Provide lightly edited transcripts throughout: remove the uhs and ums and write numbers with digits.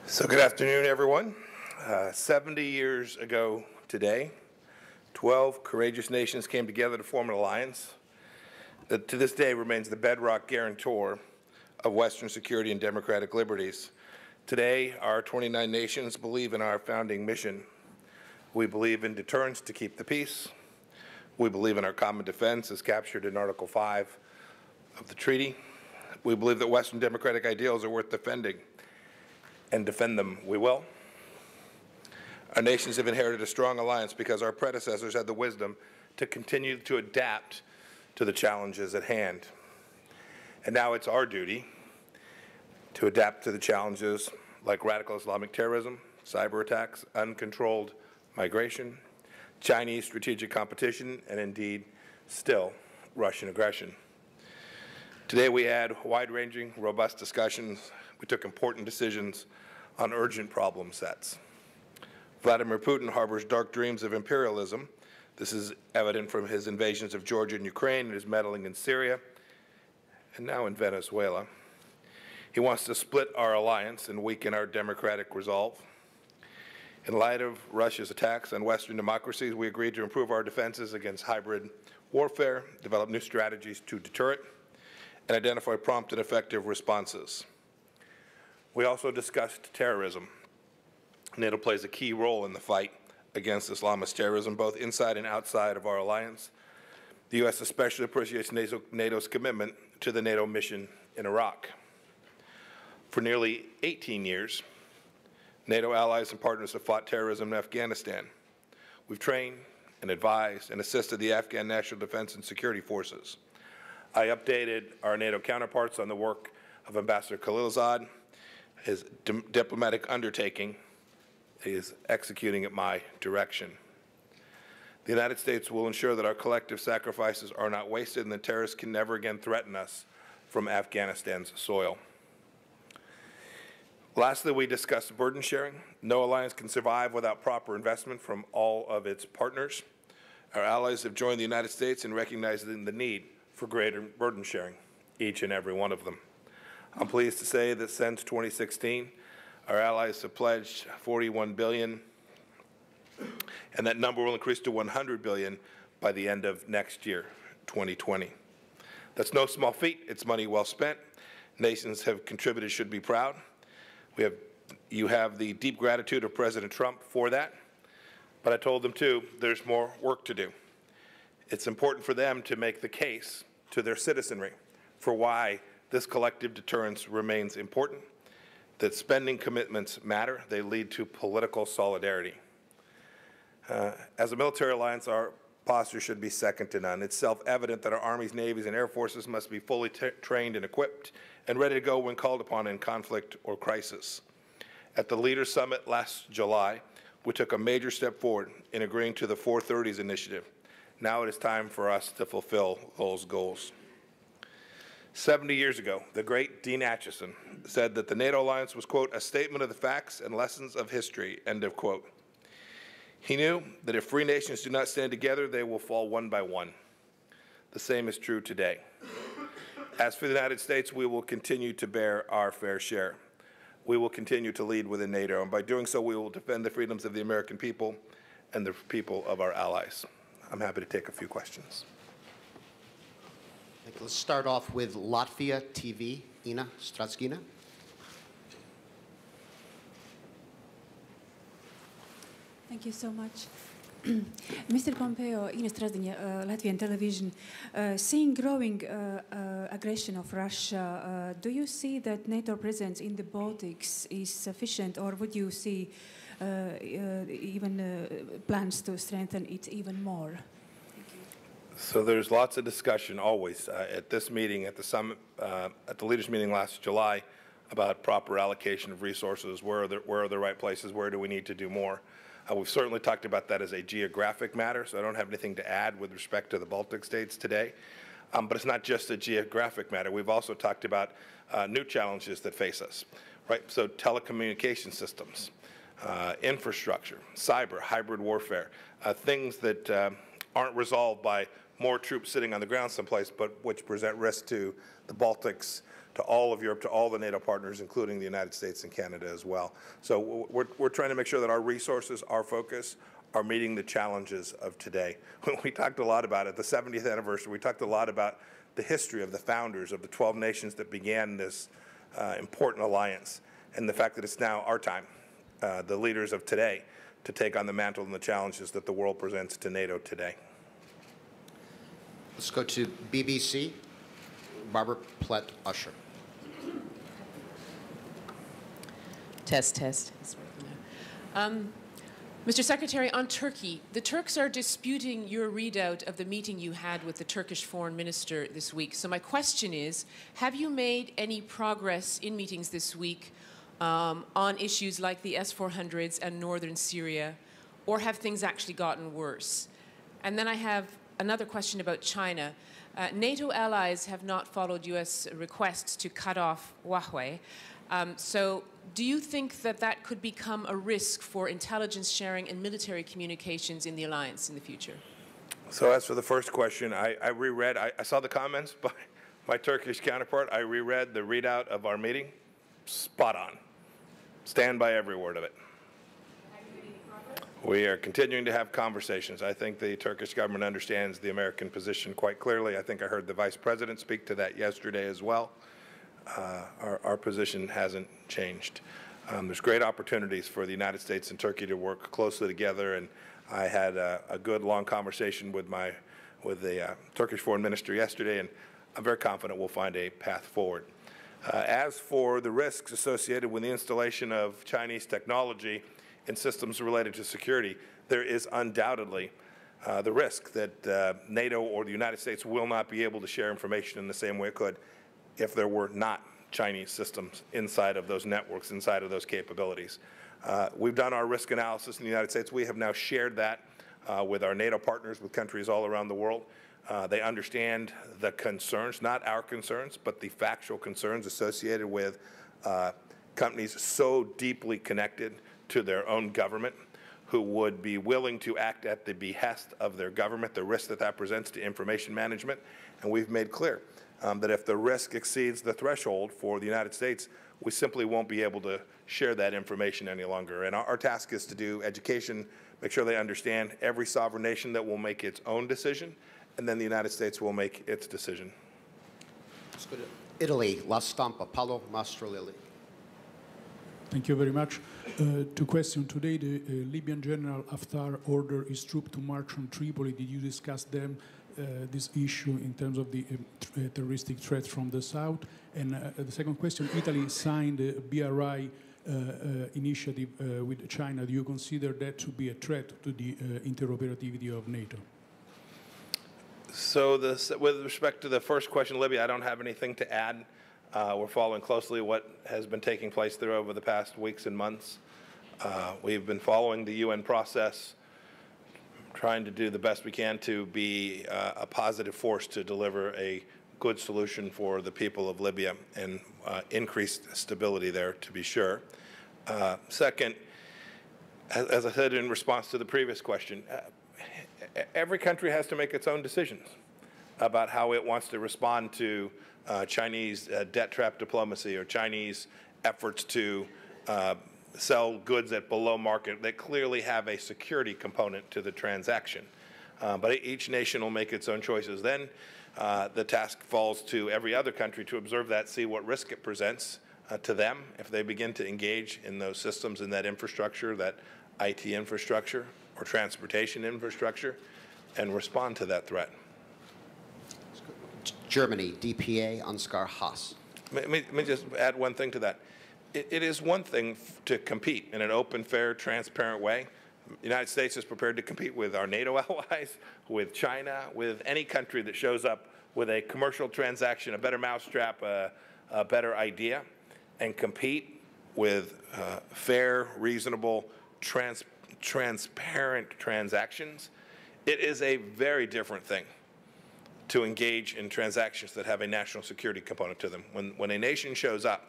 So good afternoon, everyone. 70 years ago today, 12 courageous nations came together to form an alliance that to this day remains the bedrock guarantor of Western security and democratic liberties. Today, our 29 nations believe in our founding mission. We believe in deterrence to keep the peace. We believe in our common defense as captured in Article 5 of the treaty. We believe that Western democratic ideals are worth defending, and defend them we will. Our nations have inherited a strong alliance because our predecessors had the wisdom to continue to adapt to the challenges at hand. And now it's our duty to adapt to the challenges like radical Islamic terrorism, cyber attacks, uncontrolled migration, Chinese strategic competition, and indeed, still, Russian aggression. Today we had wide-ranging, robust discussions. We took important decisions on urgent problem sets. Vladimir Putin harbors dark dreams of imperialism. This is evident from his invasions of Georgia and Ukraine and his meddling in Syria, and now in Venezuela. He wants to split our alliance and weaken our democratic resolve. In light of Russia's attacks on Western democracies, we agreed to improve our defenses against hybrid warfare, develop new strategies to deter it, and identify prompt and effective responses. We also discussed terrorism. NATO plays a key role in the fight against Islamist terrorism, both inside and outside of our alliance. The U.S. especially appreciates NATO's commitment to the NATO mission in Iraq. For nearly 18 years, NATO allies and partners have fought terrorism in Afghanistan. We've trained and advised and assisted the Afghan National Defense and Security Forces. I updated our NATO counterparts on the work of Ambassador Khalilzad. His diplomatic undertaking is executing at my direction. The United States will ensure that our collective sacrifices are not wasted and that terrorists can never again threaten us from Afghanistan's soil. Lastly, we discussed burden sharing. No alliance can survive without proper investment from all of its partners. Our allies have joined the United States in recognizing the need for greater burden sharing, each and every one of them. I'm pleased to say that since 2016, our allies have pledged $41 billion, and that number will increase to $100 billion by the end of next year, 2020. That's no small feat. It's money well spent. Nations have contributed should be proud. You have the deep gratitude of President Trump for that, but I told them, too, there's more work to do. It's important for them to make the case to their citizenry for why this collective deterrence remains important, that spending commitments matter. They lead to political solidarity. As a military alliance, our posture should be second to none. It's self-evident that our armies, navies, and air forces must be fully trained and equipped and ready to go when called upon in conflict or crisis. At the Leaders Summit last July, we took a major step forward in agreeing to the 430s initiative. Now it is time for us to fulfill those goals. 70 years ago, the great Dean Acheson said that the NATO alliance was, quote, a statement of the facts and lessons of history, end of quote. He knew that if free nations do not stand together, they will fall one by one. The same is true today. As for the United States, we will continue to bear our fair share. We will continue to lead within NATO, and by doing so, we will defend the freedoms of the American people and the people of our allies. I'm happy to take a few questions. Let's start off with Latvia TV, Ina Stratskina. Thank you so much. Mr. Pompeo, Ina Stratskina, Latvian television, seeing growing aggression of Russia, do you see that NATO presence in the Baltics is sufficient, or would you see even plans to strengthen it even more? So there's lots of discussion always at this meeting, at the summit, at the leaders' meeting last July, about proper allocation of resources. Where are the right places? Where do we need to do more? We've certainly talked about that as a geographic matter, so I don't have anything to add with respect to the Baltic states today. But it's not just a geographic matter. We've also talked about new challenges that face us, right? So telecommunication systems, infrastructure, cyber, hybrid warfare, things that aren't resolved by more troops sitting on the ground someplace, but which present risk to the Baltics to all of Europe, to all the NATO partners, including the United States and Canada as well. So we're trying to make sure that our resources, our focus, are meeting the challenges of today. We talked a lot about it, the 70th anniversary, we talked a lot about the history of the founders of the 12 nations that began this important alliance, and the fact that it's now our time, the leaders of today, to take on the mantle and the challenges that the world presents to NATO today. Let's go to BBC, Barbara Plett-Usher. Test. It's working now. Mr. Secretary, on Turkey, the Turks are disputing your readout of the meeting you had with the Turkish foreign minister this week. So my question is, have you made any progress in meetings this week on issues like the S-400s and northern Syria, or have things actually gotten worse? And then I have another question about China. NATO allies have not followed U.S. requests to cut off Huawei. So do you think that that could become a risk for intelligence sharing and military communications in the alliance in the future? So as for the first question, I reread, I saw the comments by my Turkish counterpart. I reread the readout of our meeting. Spot on. Stand by every word of it. We are continuing to have conversations. I think the Turkish government understands the American position quite clearly. I think I heard the Vice President speak to that yesterday as well. Our position hasn't changed. There's great opportunities for the United States and Turkey to work closely together, and I had a good long conversation with the Turkish foreign minister yesterday, and I'm very confident we'll find a path forward. As for the risks associated with the installation of Chinese technology in systems related to security, there is undoubtedly the risk that NATO or the United States will not be able to share information in the same way it could if there were not Chinese systems inside of those networks, inside of those capabilities. We've done our risk analysis in the United States. We have now shared that with our NATO partners, with countries all around the world. They understand the concerns, not our concerns, but the factual concerns associated with companies so deeply connected to their own government, who would be willing to act at the behest of their government, the risk that that presents to information management. And we've made clear that if the risk exceeds the threshold for the United States, we simply won't be able to share that information any longer. And our task is to do education, make sure they understand every sovereign nation that will make its own decision, and then the United States will make its decision. Let's go to Italy, La Stampa, Paolo Mastrolilli. Thank you very much. Two questions. Today, the Libyan General Haftar ordered his troops to march on Tripoli. Did you discuss this issue in terms of the terroristic threat from the south? And the second question, Italy signed a BRI initiative with China. Do you consider that to be a threat to the interoperability of NATO? So with respect to the first question, Libya, I don't have anything to add. We're following closely what has been taking place there over the past weeks and months. We've been following the UN process, trying to do the best we can to be a positive force to deliver a good solution for the people of Libya and increased stability there, to be sure. Second, as I said in response to the previous question, every country has to make its own decisions about how it wants to respond to Chinese debt trap diplomacy or Chinese efforts to sell goods at below market that clearly have a security component to the transaction. But each nation will make its own choices. Then the task falls to every other country to observe that, see what risk it presents to them if they begin to engage in those systems, in that infrastructure, that IT infrastructure or transportation infrastructure, and respond to that threat. Germany, DPA, Ansgar Haas. Let me just add one thing to that. It is one thing to compete in an open, fair, transparent way. The United States is prepared to compete with our NATO allies, with China, with any country that shows up with a commercial transaction, a better mousetrap, a better idea, and compete with fair, reasonable, transparent transactions. It is a very different thing to engage in transactions that have a national security component to them. When a nation shows up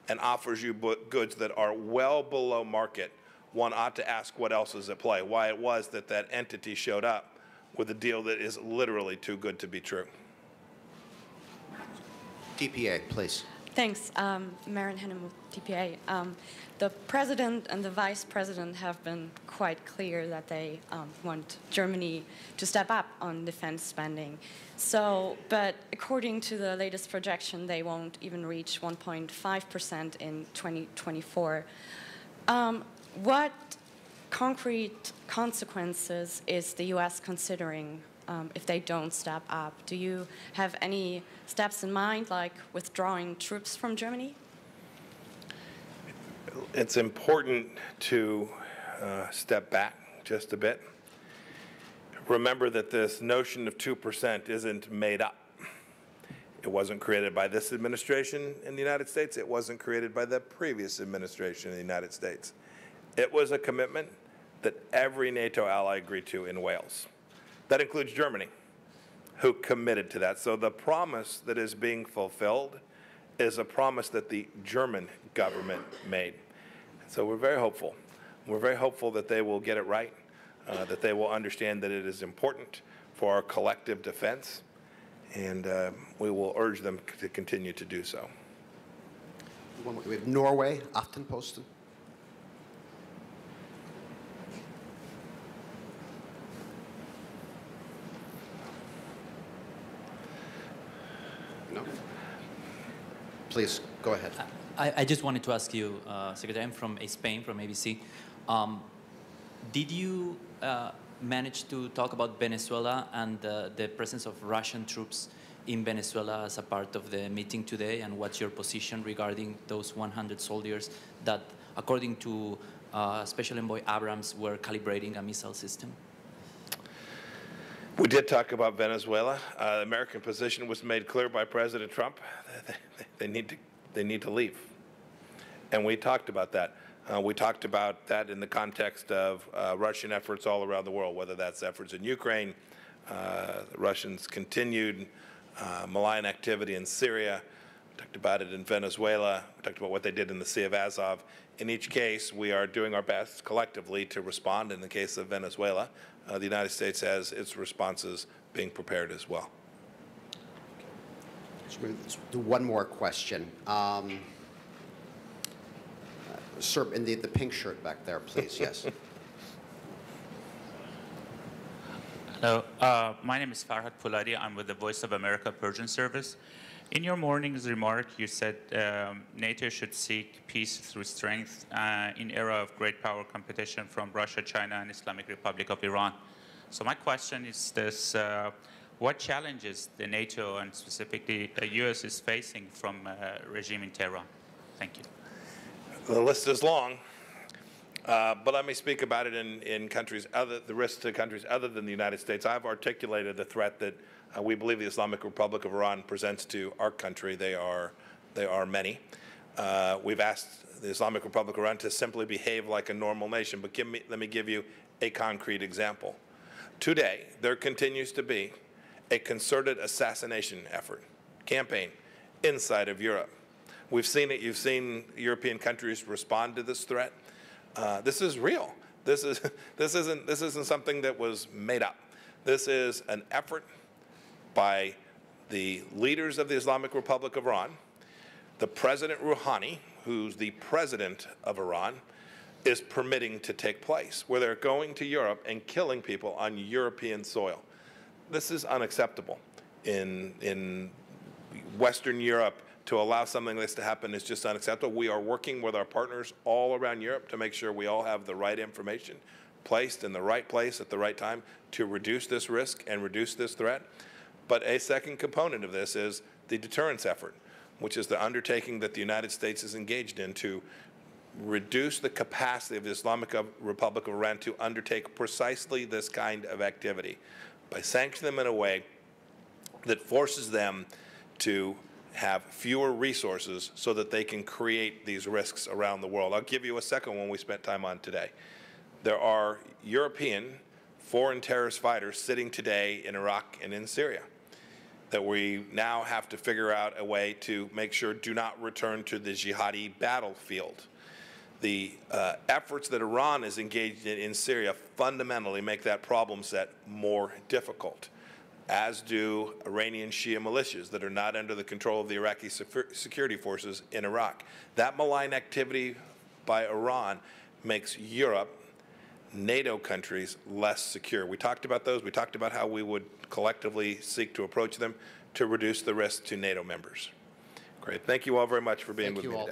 and offers you goods that are well below market, one ought to ask what else is at play, why it was that that entity showed up with a deal that is literally too good to be true. DPA, please. Thanks. Maren Hennem with TPA. The president and the vice president have been quite clear that they want Germany to step up on defense spending. So, but according to the latest projection, they won't even reach 1.5% in 2024. What concrete consequences is the U.S. considering if they don't step up? Do you have any steps in mind, like withdrawing troops from Germany? It's important to step back just a bit. Remember that this notion of 2% isn't made up. It wasn't created by this administration in the United States. It wasn't created by the previous administration in the United States. It was a commitment that every NATO ally agreed to in Wales. That includes Germany, who committed to that. So the promise that is being fulfilled is a promise that the German government made. So we're very hopeful. We're very hopeful that they will get it right, that they will understand that it is important for our collective defense, and we will urge them to continue to do so. We have Norway, Aftenposten. No? Please, go ahead. I just wanted to ask you, Secretary, I'm from Spain, from ABC. Did you manage to talk about Venezuela and the presence of Russian troops in Venezuela as a part of the meeting today? And what's your position regarding those 100 soldiers that, according to Special Envoy Abrams, were calibrating a missile system? We did talk about Venezuela. The American position was made clear by President Trump. They need to leave. And we talked about that. We talked about that in the context of Russian efforts all around the world, whether that's efforts in Ukraine, the Russians' continued malign activity in Syria. We talked about it in Venezuela. We talked about what they did in the Sea of Azov. In each case, we are doing our best collectively to respond. In the case of Venezuela, the United States has its responses being prepared as well. Let's do one more question. Sir, in the pink shirt back there, please. Yes. Hello. My name is Farhad Pouladi. I'm with the Voice of America Persian Service. In your morning's remark, you said NATO should seek peace through strength in era of great power competition from Russia, China, and Islamic Republic of Iran. So my question is this. What challenges the NATO and specifically the U.S. is facing from regime in Tehran? Thank you. The list is long, but let me speak about it in countries the risks to countries other than the United States. I've articulated the threat that we believe the Islamic Republic of Iran presents to our country. They are many. We've asked the Islamic Republic of Iran to simply behave like a normal nation, but let me give you a concrete example. Today, there continues to be a concerted assassination campaign inside of Europe. We've seen it. You've seen European countries respond to this threat. This is real. This isn't something that was made up. This is an effort by the leaders of the Islamic Republic of Iran. The President Rouhani, who's the president of Iran, is permitting to take place, where they're going to Europe and killing people on European soil. This is unacceptable. In Western Europe, to allow something like this to happen is just unacceptable. We are working with our partners all around Europe to make sure we all have the right information placed in the right place at the right time to reduce this risk and reduce this threat. But a second component of this is the deterrence effort, which is the undertaking that the United States is engaged in to reduce the capacity of the Islamic Republic of Iran to undertake precisely this kind of activity by sanctioning them in a way that forces them to have fewer resources so that they can create these risks around the world. I'll give you a second one we spent time on today. There are European foreign terrorist fighters sitting today in Iraq and in Syria that we now have to figure out a way to make sure do not return to the jihadi battlefield. The efforts that Iran is engaged in Syria fundamentally make that problem set more difficult. as do Iranian Shia militias that are not under the control of the Iraqi security forces in Iraq. That malign activity by Iran makes Europe, NATO countries, less secure. We talked about those. We talked about how we would collectively seek to approach them to reduce the risk to NATO members. Great. Thank you all very much for being with me today.